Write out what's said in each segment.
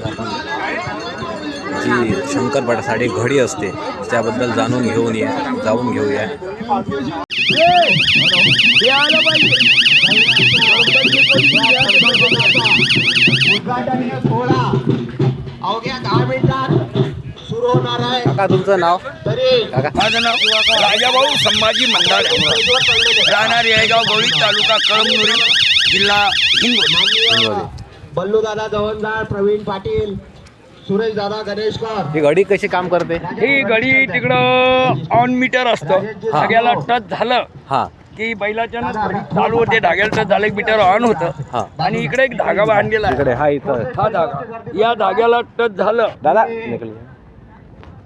आपण जी शंकरपाटासाठी घडी असते त्याबद्दल जाणून जाऊन घेऊया. अवघ्या 10 मिनिटात सुरू होणार आहे. काका तुमचं नाव? काका माझं नाव राजाभाऊ संभाजी मंदाडे, राहणार येळगाव गवळी, तालुका कळमनुरी, जिल्हा हिंगोली. बल्लू दादा जवळदार, प्रवीण पाटील, सुरेश दादा गणेशकर. ही घडी कशी काम करते? ही घडी तिकडं ऑन मीटर असतं. धाग्याला टच झालं हा की बैलाच्या चालू होते, धाग्याला टच झालं की मीटर ऑन होतं. आणि इकडे एक धागा बांधलेला आहे. इकडे हा इथं हा धागा, या धाग्याला टच झालं, दादा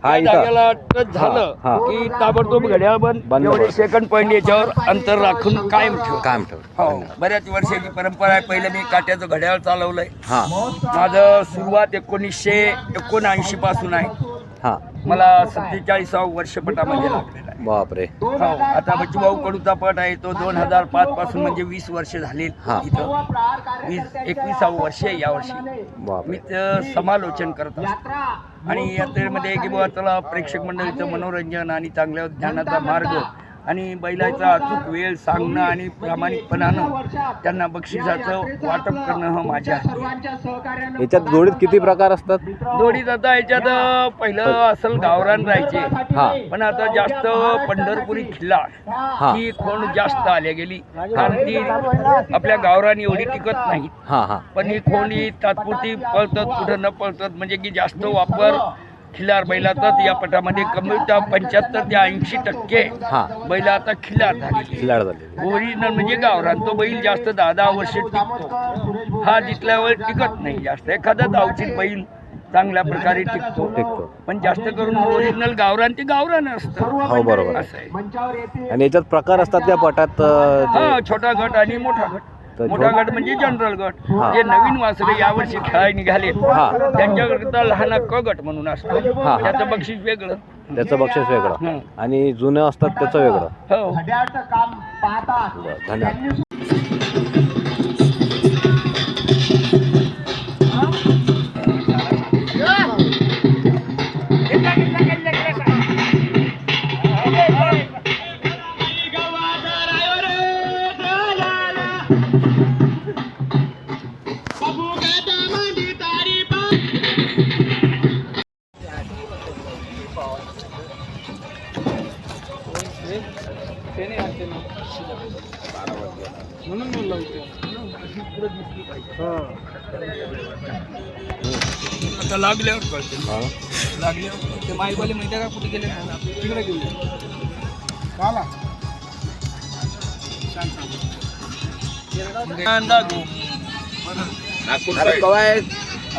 हा या इथं धाग्याला टच झालं की ताबडतोब घड्याळ बंद. एवढे सेकंड पॉईंट याच्यावर अंतर राखून कायम ठेव. हो, बऱ्याच वर्षाची परंपरा आहे. पहिले मी काट्याचं घड्याळ चालवलंय. हा माझं सुरुवात 1979 पासून आहे. हा मला 47 वर्ष पटामध्ये लागलेलं आहे. बापरे. हो, आता बच्चूभाऊ कडूचा पट आहे तो 2005 पासून, म्हणजे 20 वर्ष झाली इथं. 21 वर्ष आहे यावर्षी. मी समालोचन करत असतो आणि यात्रेमध्ये की बुवा चला प्रेक्षक मंडळीचं मनोरंजन आणि चांगल्या ज्ञानाचा मार्ग आणि बैलाचा अचूक वेळ सांगणं आणि प्रामाणिकपणानं त्यांना बक्षिसाचं वाटप करणं हा माझ्या हाती. याच्यात जोडीत किती प्रकार असतात? जोडीत आता याच्यात पहिलं असल गावरान राहायचे, पण आता जास्त पंढरपुरी खिल्ला ही खोंड जास्त आल्या गेली. कारण ती आपल्या गावरान एवढी टिकत नाही, पण ही खोंड ही तात्पुरती पळतात, कुठं न पळतात. म्हणजे की जास्त वापर खिल्लार बैलाचाच या पटामध्ये कमी 75 ते 80% बैल आता खिल्लार झाले. ओरिजिनल म्हणजे गावरान तो बैल जास्त 10 वर्ष टिकतो. हा जिथल्यावर टिकत नाही जास्त. एखादा धावचीत बैल चांगल्या प्रकारे टिकतो, पण जास्त करून ओरिजिनल गावरान ते गावरान असतं. हो बरोबर असं आहे. आणि याच्यात प्रकार असतात त्या पटात? हा, छोटा गट आणि मोठा गट. मोठा गट म्हणजे जनरल गट. जे नवीन वासरे यावर्षी खेळायला निघाले त्यांच्याकरता लहान क गट म्हणून असतो. त्याचं बक्षीस वेगळं, त्याचं बक्षीस वेगळं आणि जुनं असतात त्याचं वेगळं. हो, धन्यवाद. आता लागल्यावर कळते. लागल्यावर ते माईवाले माहिती का कुठे गेले? तिकडे गेले.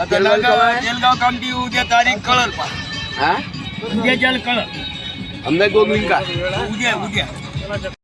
आता जेलगाव कामठी उद्या तारीख कळल पा. उद्या कळल. उद्या